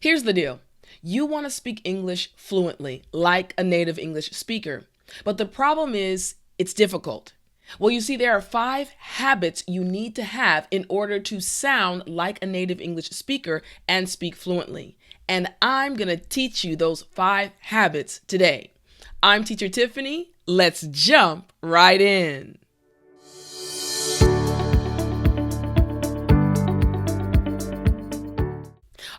Here's the deal. You want to speak English fluently, like a native English speaker. But the problem is, it's difficult. Well, you see, there are 5 habits you need to have in order to sound like a native English speaker and speak fluently. And I'm going to teach you those 5 habits today. I'm Teacher Tiffani. Let's jump right in.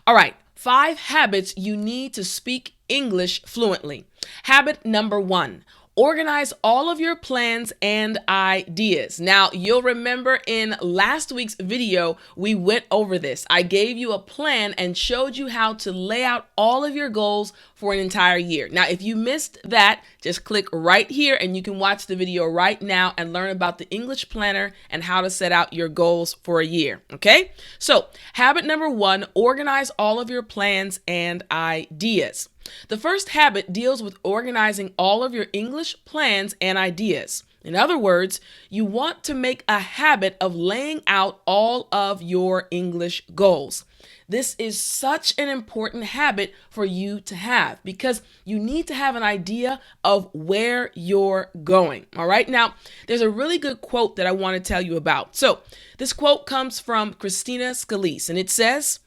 All right, 5 habits you need to speak English fluently. Habit number 1. Organize all of your plans and ideas. Now, you'll remember in last week's video, we went over this. I gave you a plan and showed you how to lay out all of your goals for an entire year. Now, if you missed that, just click right here and you can watch the video right now and learn about the English planner and how to set out your goals for a year. Okay? So, habit number 1, organize all of your plans and ideas. The first habit deals with organizing all of your English plans and ideas. In other words, you want to make a habit of laying out all of your English goals. This is such an important habit for you to have because you need to have an idea of where you're going. All right. Now, there's a really good quote that I want to tell you about. So this quote comes from Christina Scalise, and it says,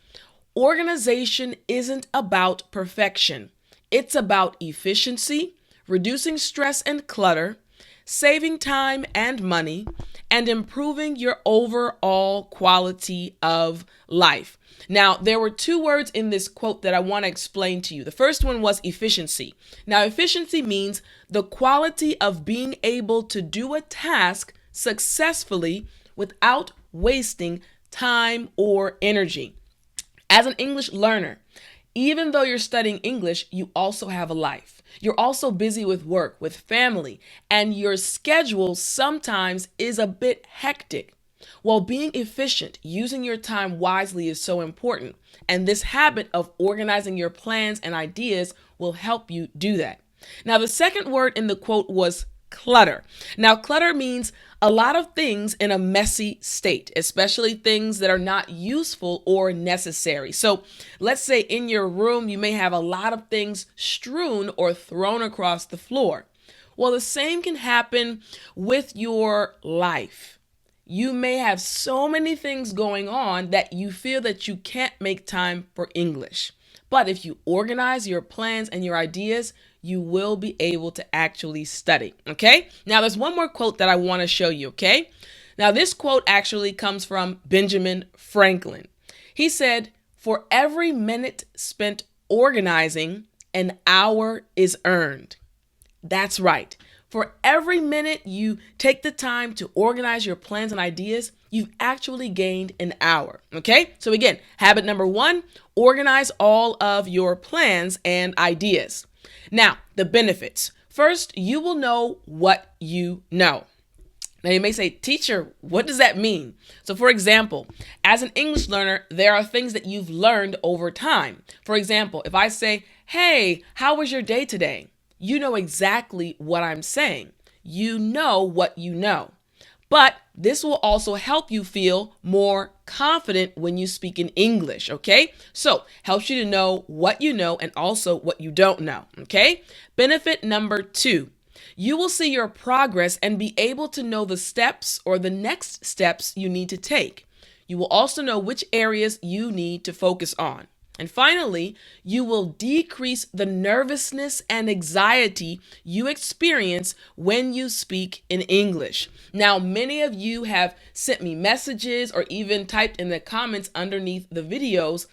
"Organization isn't about perfection. It's about efficiency, reducing stress and clutter, saving time and money, and improving your overall quality of life." Now, there were 2 words in this quote that I want to explain to you. The first one was efficiency. Now, efficiency means the quality of being able to do a task successfully without wasting time or energy. As an English learner, even though you're studying English, you also have a life. You're also busy with work, with family, and your schedule sometimes is a bit hectic. Well, being efficient, using your time wisely is so important, and this habit of organizing your plans and ideas will help you do that. Now, the second word in the quote was clutter. Now, clutter means a lot of things in a messy state, especially things that are not useful or necessary. So let's say in your room, you may have a lot of things strewn or thrown across the floor. Well, the same can happen with your life. You may have so many things going on that you feel that you can't make time for English. But if you organize your plans and your ideas, you will be able to actually study, okay? Now, there's one more quote that I want to show you, okay? Now, this quote actually comes from Benjamin Franklin. He said, "For every minute spent organizing, an hour is earned." That's right. For every minute you take the time to organize your plans and ideas, you've actually gained an hour, okay? So again, habit number 1, organize all of your plans and ideas. Now, the benefits. First, you will know what you know. Now, you may say, "Teacher, what does that mean?" So, for example, as an English learner, there are things that you've learned over time. For example, if I say, "Hey, how was your day today?" You know exactly what I'm saying. You know what you know. But this will also help you feel more confident when you speak in English, okay? So, helps you to know what you know and also what you don't know, okay? Benefit number 2, you will see your progress and be able to know the steps or the next steps you need to take. You will also know which areas you need to focus on. And finally, you will decrease the nervousness and anxiety you experience when you speak in English. Now, many of you have sent me messages or even typed in the comments underneath the videos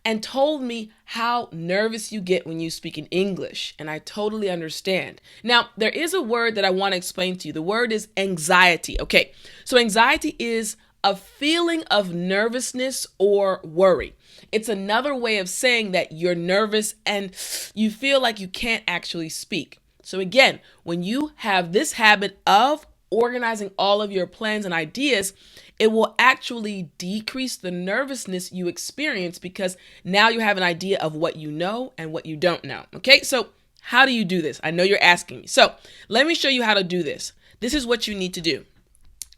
and told me how nervous you get when you speak in English. And I totally understand. Now, there is a word that I want to explain to you. The word is anxiety. Okay, so anxiety is a feeling of nervousness or worry. It's another way of saying that you're nervous and you feel like you can't actually speak. So again, when you have this habit of organizing all of your plans and ideas, it will actually decrease the nervousness you experience because now you have an idea of what you know and what you don't know. Okay, so how do you do this? I know you're asking me. So let me show you how to do this. This is what you need to do.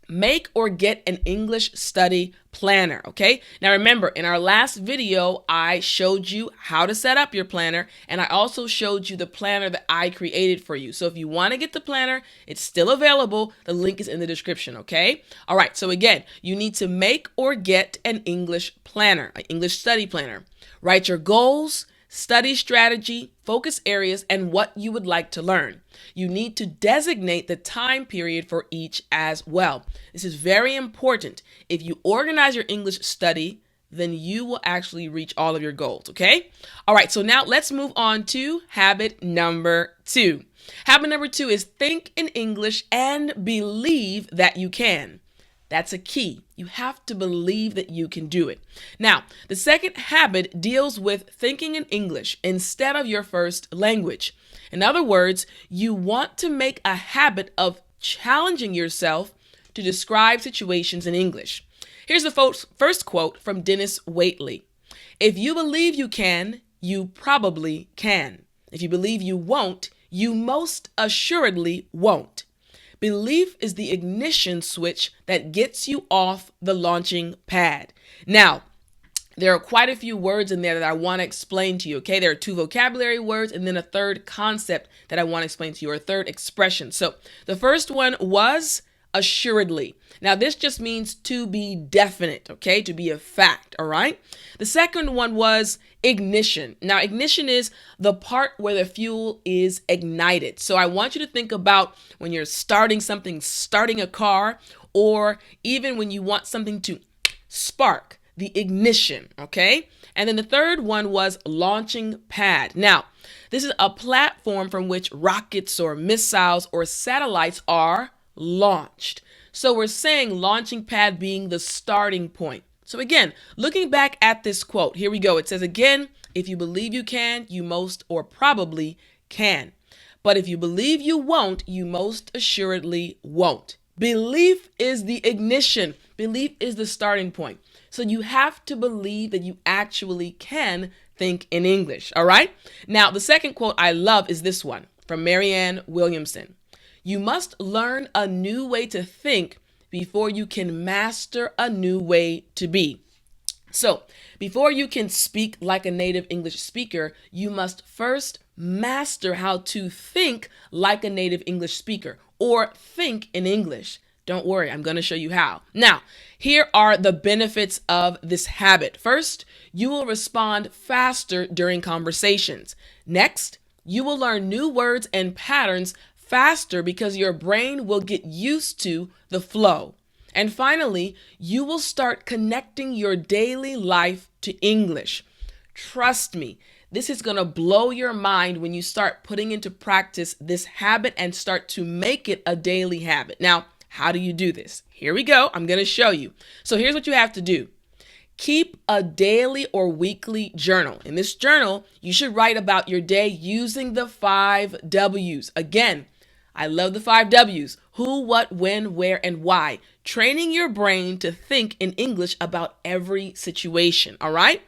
Make or get an English study planner, okay? Now remember, in our last video, I showed you how to set up your planner, and I also showed you the planner that I created for you. So if you want to get the planner, it's still available. The link is in the description, okay? All right, so again, you need to make or get an English planner, an English study planner. Write your goals, study strategy, focus areas, and what you would like to learn. You need to designate the time period for each as well. This is very important. If you organize your English study, then you will actually reach all of your goals, okay? All right, so now let's move on to habit number 2. Habit number 2 is think in English and believe that you can. That's a key. You have to believe that you can do it. Now, the second habit deals with thinking in English instead of your first language. In other words, you want to make a habit of challenging yourself to describe situations in English. Here's the first quote from Dennis Waitley. If you believe you can, you probably can. If you believe you won't, you most assuredly won't. Belief is the ignition switch that gets you off the launching pad. Now, there are quite a few words in there that I want to explain to you, okay? There are 2 vocabulary words and then a third concept that I want to explain to you, or a third expression. So the first one was assuredly. Now, this just means to be definite, okay? To be a fact, all right? The second one was ignition. Now, ignition is the part where the fuel is ignited. So I want you to think about when you're starting something, starting a car, or even when you want something to spark, the ignition, okay? And then the third one was launching pad. Now, this is a platform from which rockets or missiles or satellites are launched. So we're saying launching pad being the starting point. So again, looking back at this quote, here we go. It says again, if you believe you can, you most or probably can. But if you believe you won't, you most assuredly won't. Belief is the ignition. Belief is the starting point. So you have to believe that you actually can think in English, all right? Now, the second quote I love is this one from Marianne Williamson. You must learn a new way to think before you can master a new way to be. So, before you can speak like a native English speaker, you must first master how to think like a native English speaker, or think in English. Don't worry, I'm going to show you how. Now, here are the benefits of this habit. First, you will respond faster during conversations. Next, you will learn new words and patterns faster because your brain will get used to the flow. And finally, you will start connecting your daily life to English. Trust me, this is going to blow your mind when you start putting into practice this habit and start to make it a daily habit. Now, how do you do this? Here we go. I'm going to show you. So here's what you have to do. Keep a daily or weekly journal. In this journal, you should write about your day using the 5 W's. Again, I love the 5 W's. Who, what, when, where, and why. Training your brain to think in English about every situation, all right?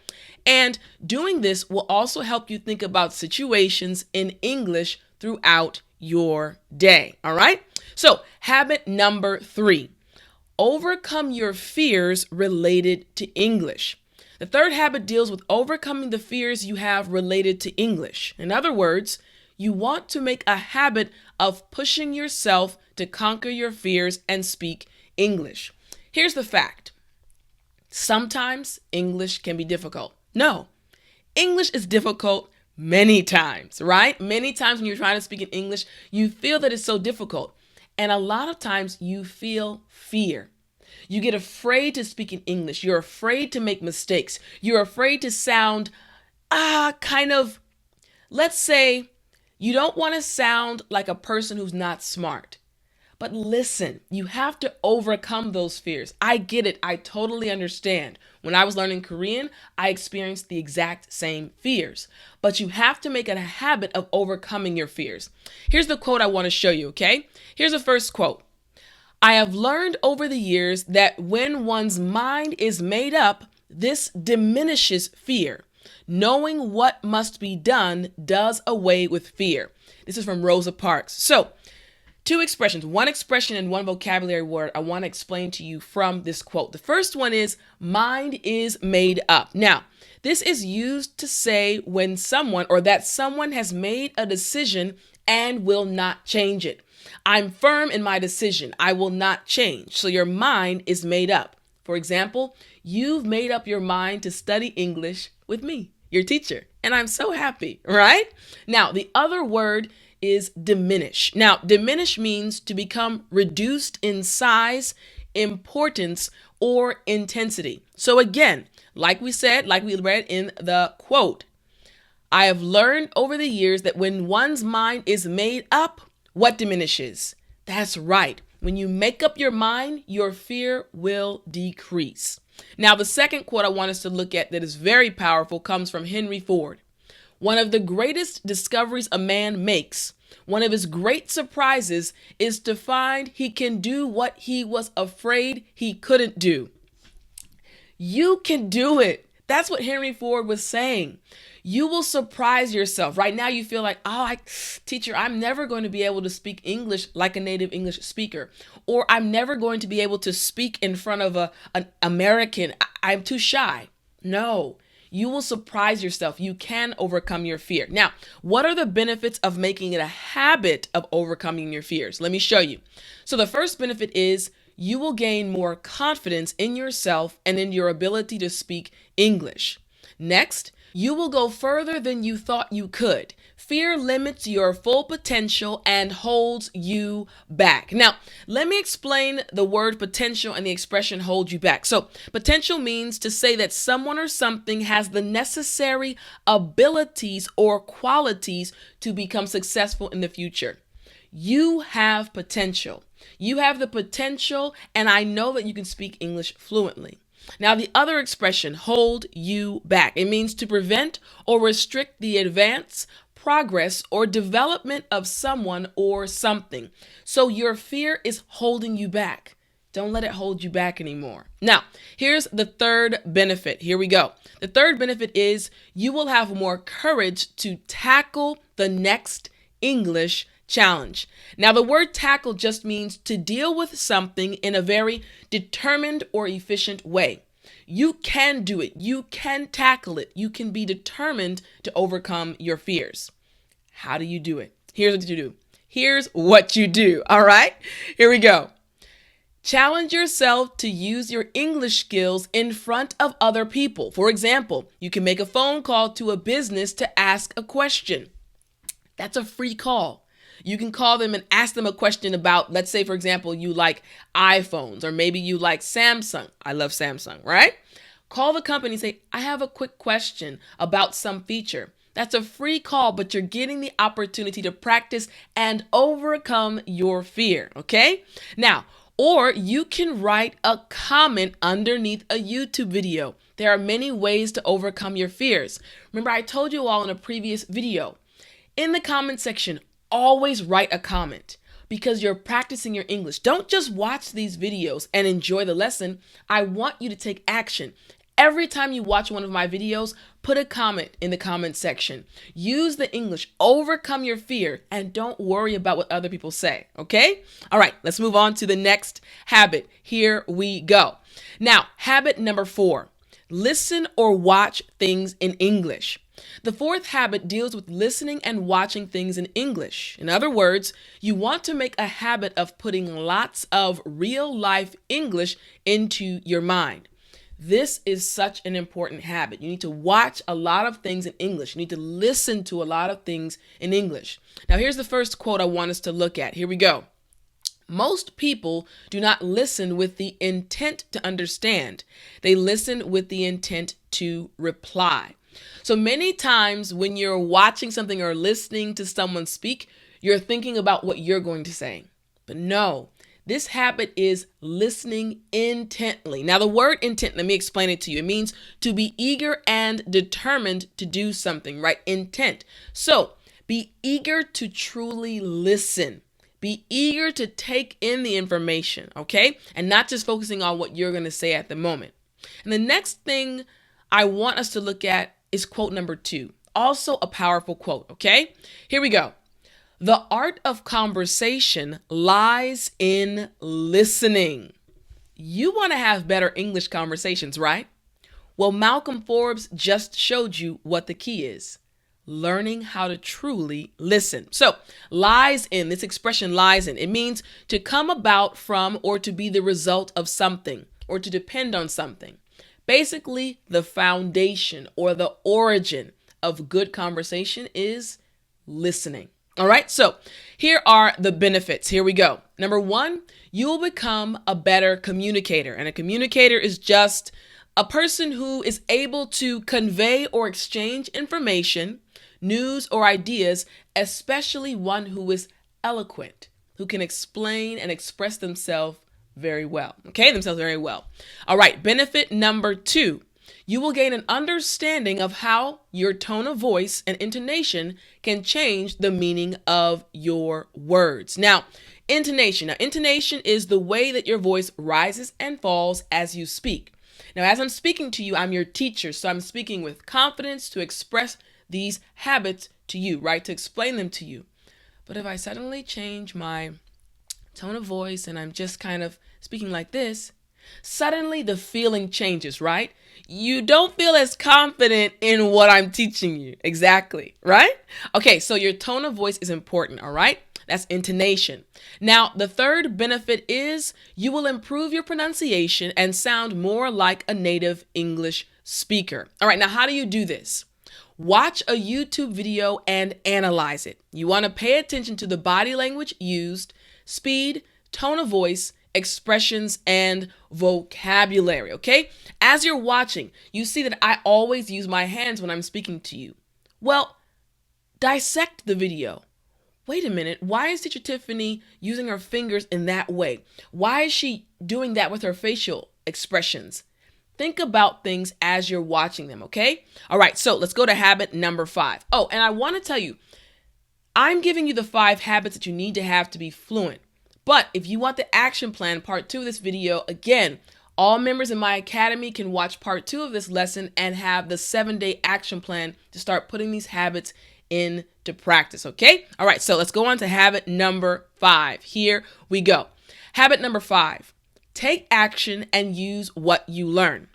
And doing this will also help you think about situations in English throughout your day, all right? So, habit number 3, overcome your fears related to English. The third habit deals with overcoming the fears you have related to English. In other words, you want to make a habit of pushing yourself to conquer your fears and speak English. Here's the fact. Sometimes English can be difficult. No, English is difficult many times, right? Many times when you're trying to speak in English, you feel that it's so difficult. And a lot of times you feel fear. You get afraid to speak in English. You're afraid to make mistakes. You're afraid to sound let's say, you don't want to sound like a person who's not smart. But listen, you have to overcome those fears. I get it. I totally understand. When I was learning Korean, I experienced the exact same fears. But you have to make it a habit of overcoming your fears. Here's the quote I want to show you, okay? Here's the first quote. I have learned over the years that when one's mind is made up, this diminishes fear. Knowing what must be done does away with fear. This is from Rosa Parks. So, two expressions, one expression and one vocabulary word I want to explain to you from this quote. The first one is mind is made up. Now, this is used to say when someone or that someone has made a decision and will not change it. I'm firm in my decision. I will not change. So your mind is made up. For example, you've made up your mind to study English with me, your teacher, and I'm so happy, right? Now, the other word is diminish. Now, diminish means to become reduced in size, importance, or intensity. So again, like we said, like we read in the quote, I have learned over the years that when one's mind is made up, what diminishes? That's right. When you make up your mind, your fear will decrease. Now, the second quote I want us to look at that is very powerful comes from Henry Ford. One of the greatest discoveries a man makes, one of his great surprises, is to find he can do what he was afraid he couldn't do. You can do it. That's what Henry Ford was saying. You will surprise yourself. Right now you feel like, teacher, I'm never going to be able to speak English like a native English speaker. Or I'm never going to be able to speak in front of an American. I'm too shy. No. You will surprise yourself. You can overcome your fear. Now, what are the benefits of making it a habit of overcoming your fears? Let me show you. So the first benefit is you will gain more confidence in yourself and in your ability to speak English. Next, you will go further than you thought you could. Fear limits your full potential and holds you back. Now, let me explain the word potential and the expression hold you back. So, potential means to say that someone or something has the necessary abilities or qualities to become successful in the future. You have potential. You have the potential, and I know that you can speak English fluently. Now, the other expression, hold you back, it means to prevent or restrict the advance, progress, or development of someone or something. So your fear is holding you back. Don't let it hold you back anymore. Now, here's the third benefit. Here we go. The third benefit is you will have more courage to tackle the next English challenge. Now, the word tackle just means to deal with something in a very determined or efficient way. You can do it. You can tackle it. You can be determined to overcome your fears. How do you do it? Here's what you do. Here's what you do. All right, here we go. Challenge yourself to use your English skills in front of other people. For example, you can make a phone call to a business to ask a question. That's a free call. You can call them and ask them a question about, let's say, for example, you like iPhones, or maybe you like Samsung. I love Samsung, right? Call the company and say, I have a quick question about some feature. That's a free call, but you're getting the opportunity to practice and overcome your fear, okay? Now, or you can write a comment underneath a YouTube video. There are many ways to overcome your fears. Remember, I told you all in a previous video, in the comment section, always write a comment because you're practicing your English. Don't just watch these videos and enjoy the lesson. I want you to take action. Every time you watch one of my videos, put a comment in the comment section. Use the English, overcome your fear, and don't worry about what other people say, okay? All right, let's move on to the next habit. Here we go. Now, habit number 4, listen or watch things in English. The fourth habit deals with listening and watching things in English. In other words, you want to make a habit of putting lots of real-life English into your mind. This is such an important habit. You need to watch a lot of things in English. You need to listen to a lot of things in English. Now, here's the first quote I want us to look at. Here we go. Most people do not listen with the intent to understand. They listen with the intent to reply. So many times when you're watching something or listening to someone speak, you're thinking about what you're going to say. But no, this habit is listening intently. Now, the word intent, let me explain it to you. It means to be eager and determined to do something, right? Intent. So be eager to truly listen. Be eager to take in the information, okay? And not just focusing on what you're going to say at the moment. And the next thing I want us to look at is quote number 2. Also a powerful quote, okay? Here we go. The art of conversation lies in listening. You want to have better English conversations, right? Well, Malcolm Forbes just showed you what the key is. Learning how to truly listen. So, lies in, this expression lies in, it means to come about from or to be the result of something or to depend on something. Basically, the foundation or the origin of good conversation is listening. All right, so here are the benefits. Here we go. Number one, you will become a better communicator. And a communicator is just a person who is able to convey or exchange information, news, or ideas, especially one who is eloquent, who can explain and express themselves very well. All right, benefit number two. You will gain an understanding of how your tone of voice and intonation can change the meaning of your words. Now, intonation is the way that your voice rises and falls as you speak. Now, as I'm speaking to you, I'm your teacher, so I'm speaking with confidence to express these habits to you, right? To explain them to you. But if I suddenly change my tone of voice and I'm just kind of speaking like this, suddenly the feeling changes, right? You don't feel as confident in what I'm teaching you. Exactly, right? Okay, so your tone of voice is important, all right? That's intonation. Now, the third benefit is you will improve your pronunciation and sound more like a native English speaker. All right, now how do you do this? Watch a YouTube video and analyze it. You want to pay attention to the body language used, speed, tone of voice, expressions, and vocabulary, okay? As you're watching, you see that I always use my hands when I'm speaking to you. Well, dissect the video. Wait a minute, why is Teacher Tiffani using her fingers in that way? Why is she doing that with her facial expressions? Think about things as you're watching them, okay? All right, so let's go to habit number 5. Oh, and I want to tell you, I'm giving you the 5 habits that you need to have to be fluent. But if you want the action plan, part 2 of this video, again, all members in my academy can watch part 2 of this lesson and have the 7-day action plan to start putting these habits into practice, okay? All right, so let's go on to habit number 5. Here we go. Habit number 5, take action and use what you learn.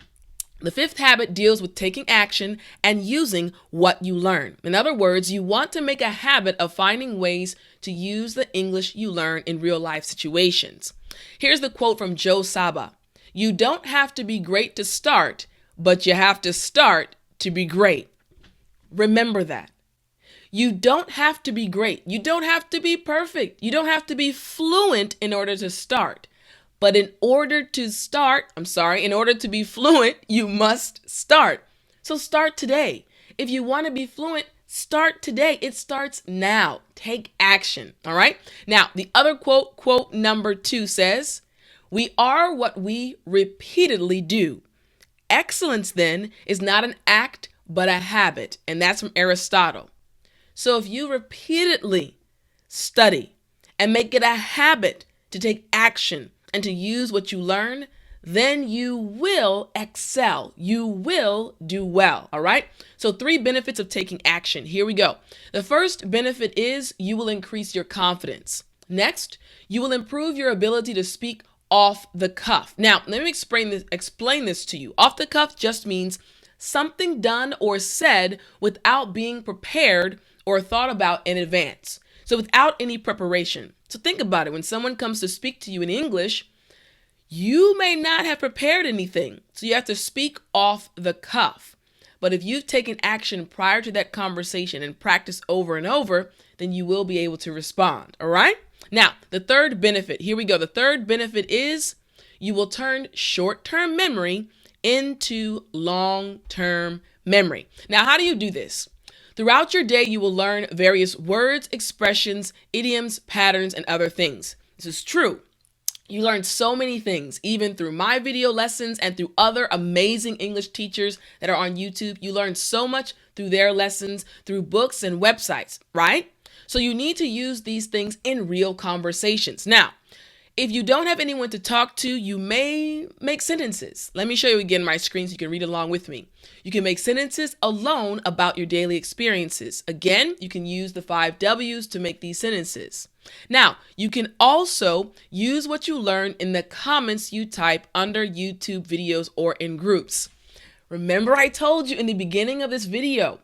The 5th habit deals with taking action and using what you learn. In other words, you want to make a habit of finding ways to use the English you learn in real life situations. Here's the quote from Joe Saba. You don't have to be great to start, but you have to start to be great. Remember that. You don't have to be great. You don't have to be perfect. You don't have to be fluent in order to start. But in order to be fluent, you must start. So start today. If you want to be fluent, start today. It starts now. Take action. All right. Now, the other quote number 2 says, we are what we repeatedly do. Excellence, then, is not an act, but a habit. And that's from Aristotle. So if you repeatedly study and make it a habit to take action and to use what you learn, then you will excel. You will do well. All right. So 3 benefits of taking action. Here we go. The first benefit is you will increase your confidence. Next, you will improve your ability to speak off the cuff. Now, let me explain this to you. Off the cuff just means something done or said without being prepared or thought about in advance. So without any preparation. So think about it. When someone comes to speak to you in English, you may not have prepared anything. So you have to speak off the cuff. But if you've taken action prior to that conversation and practice over and over, then you will be able to respond. All right? Now, the third benefit. Here we go. The third benefit is you will turn short-term memory into long-term memory. Now, how do you do this? Throughout your day, you will learn various words, expressions, idioms, patterns, and other things. This is true. You learn so many things, even through my video lessons and through other amazing English teachers that are on YouTube. You learn so much through their lessons, through books and websites, right? So you need to use these things in real conversations. Now, If you don't have anyone to talk to, you may make sentences. Let me show you again my screen so you can read along with me. You can make sentences alone about your daily experiences. Again, you can use the 5 W's to make these sentences. Now, you can also use what you learned in the comments you type under YouTube videos or in groups. Remember, I told you in the beginning of this video,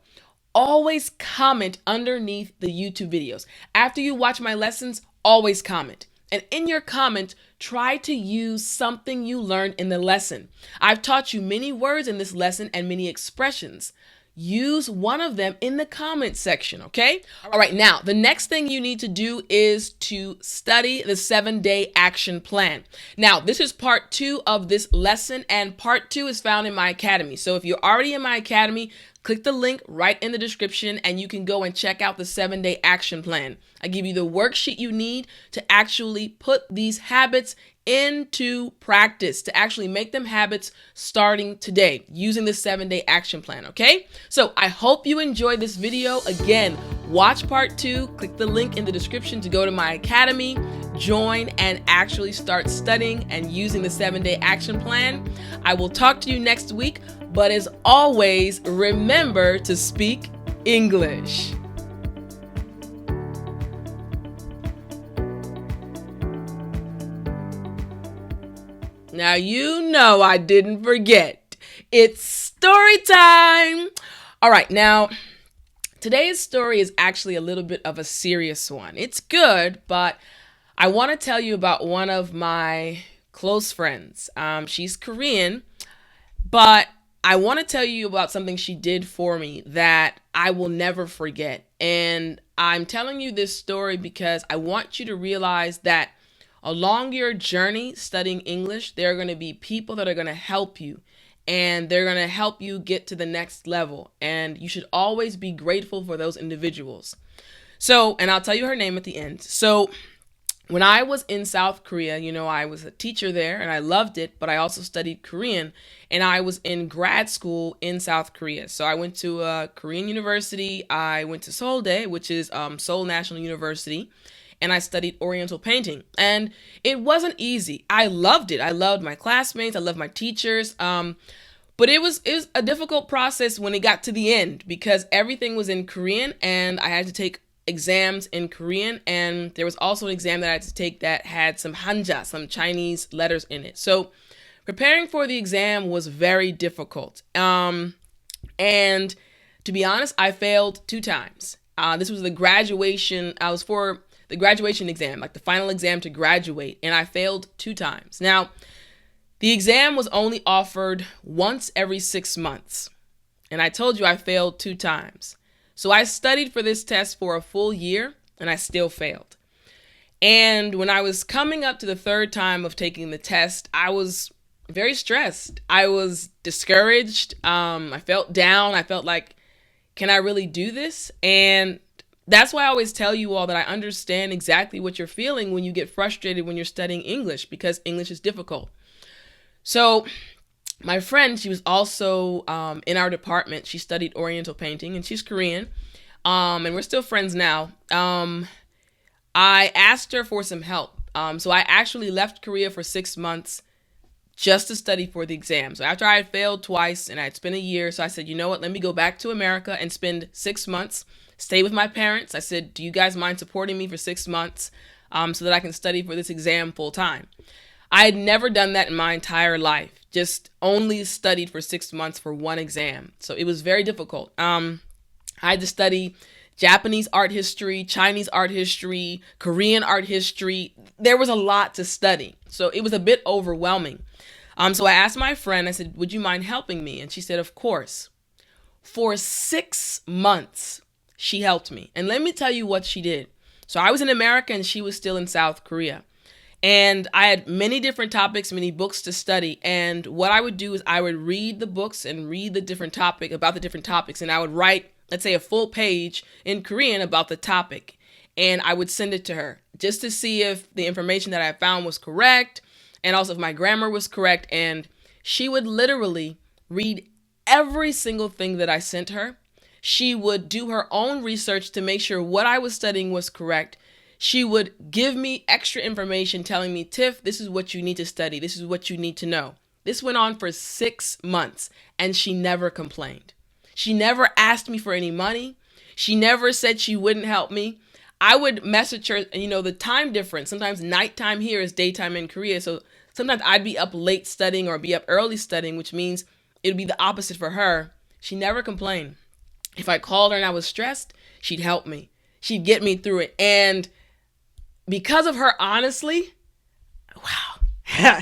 always comment underneath the YouTube videos. After you watch my lessons, always comment. And in your comment, try to use something you learned in the lesson. I've taught you many words in this lesson and many expressions. Use one of them in the comment section, okay? All right, now, the next thing you need to do is to study the 7-day action plan. Now, this is part 2 of this lesson, and part 2 is found in my academy. So if you're already in my academy, click the link right in the description and you can go and check out the 7-day action plan. I give you the worksheet you need to actually put these habits into practice, to actually make them habits starting today using the 7-day action plan, okay? So I hope you enjoyed this video. Again, watch part 2, click the link in the description to go to my academy, join, and actually start studying and using the 7-day action plan. I will talk to you next week, but as always, remember to speak English. Now you know I didn't forget. It's story time. All right, now today's story is actually a little bit of a serious one. It's good, but I want to tell you about one of my close friends. She's Korean, but I want to tell you about something she did for me that I will never forget. And I'm telling you this story because I want you to realize that along your journey studying English, there are going to be people that are going to help you, and they're going to help you get to the next level. And you should always be grateful for those individuals. So, and I'll tell you her name at the end. So, when I was in South Korea, you know, I was a teacher there and I loved it, but I also studied Korean, and I was in grad school in South Korea. So I went to a Korean university. I went to Seouldae, which is Seoul National University, and I studied Oriental painting. And it wasn't easy. I loved it. I loved my classmates. I loved my teachers. But it was a difficult process when it got to the end because everything was in Korean and I had to take exams in Korean, and there was also an exam that I had to take that had some hanja, some Chinese letters in it. So preparing for the exam was very difficult. And to be honest, I failed 2 times. This was the graduation. I was for the graduation exam, like the final exam to graduate, and I failed 2 times. Now, the exam was only offered once every 6 months, and I told you I failed 2 times. So I studied for this test for a full year, and I still failed. And when I was coming up to the 3rd time of taking the test, I was very stressed. I was discouraged. I felt down. I felt like, can I really do this? And that's why I always tell you all that I understand exactly what you're feeling when you get frustrated when you're studying English, because English is difficult. So my friend, she was also in our department. She studied Oriental painting, and she's Korean, and we're still friends now. I asked her for some help. So I actually left Korea for 6 months just to study for the exam. So after I had failed twice and I had spent a year, so I said, you know what, let me go back to America and spend 6 months, stay with my parents. I said, do you guys mind supporting me for 6 months so that I can study for this exam full time? I had never done that in my entire life, just only studied for 6 months for one exam. So it was very difficult. I had to study Japanese art history, Chinese art history, Korean art history. There was a lot to study. So it was a bit overwhelming. So I asked my friend, I said, would you mind helping me? And she said, of course. For 6 months, she helped me. And let me tell you what she did. So I was in America and she was still in South Korea. And I had many different topics, many books to study. And what I would do is I would read the books and read the different topic about the different topics. And I would write, let's say, a full page in Korean about the topic. And I would send it to her just to see if the information that I found was correct. And also if my grammar was correct. And she would literally read every single thing that I sent her. She would do her own research to make sure what I was studying was correct. she would give me extra information telling me, Tiff, this is what you need to study. This is what you need to know. This went on for 6 months and she never complained. She never asked me for any money. She never said she wouldn't help me. I would message her, and the time difference, sometimes nighttime here is daytime in Korea. So sometimes I'd be up late studying or be up early studying, which means it would be the opposite for her. She never complained. If I called her and I was stressed, she'd help me. She'd get me through it. And because of her, honestly, wow.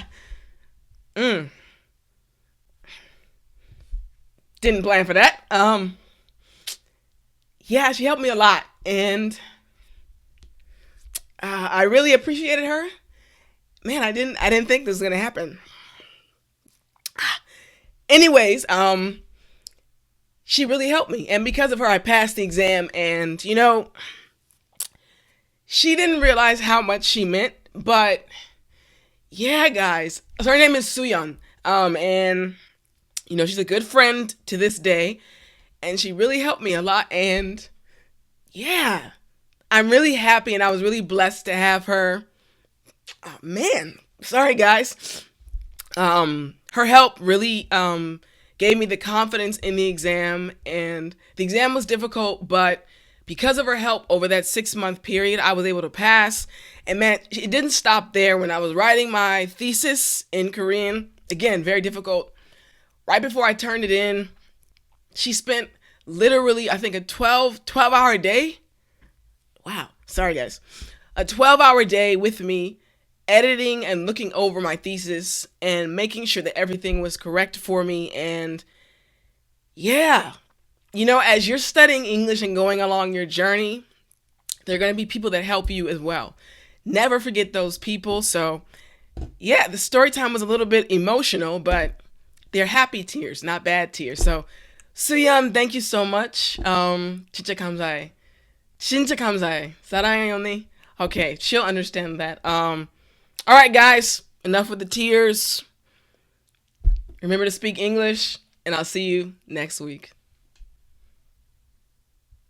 Didn't plan for that. Yeah, she helped me a lot. And I really appreciated her. Man, I didn't think this was going to happen. Anyways, she really helped me. And because of her, I passed the exam. And, she didn't realize how much she meant. But, yeah, guys. So her name is Suyeon. And, she's a good friend to this day. And she really helped me a lot. And, yeah, I'm really happy. And I was really blessed to have her. Oh, man. Sorry, guys. Her help really gave me the confidence in the exam, and the exam was difficult, but because of her help over that 6-month period, I was able to pass. And man, it didn't stop there. When I was writing my thesis in Korean, again, very difficult. Right before I turned it in, she spent literally, I think, a 12-hour day. Wow. Sorry, guys. A 12-hour day with me, editing and looking over my thesis and making sure that everything was correct for me. And yeah, as you're studying English and going along your journey, there are going to be people that help you as well. Never forget those people. So yeah, the story time was a little bit emotional, but they're happy tears, not bad tears. So Suyeon, thank you so much. 진짜 감사해. 진짜 감사해. 사랑해 언니. Okay, she'll understand that. All right, guys, enough with the tears. Remember to speak English, and I'll see you next week.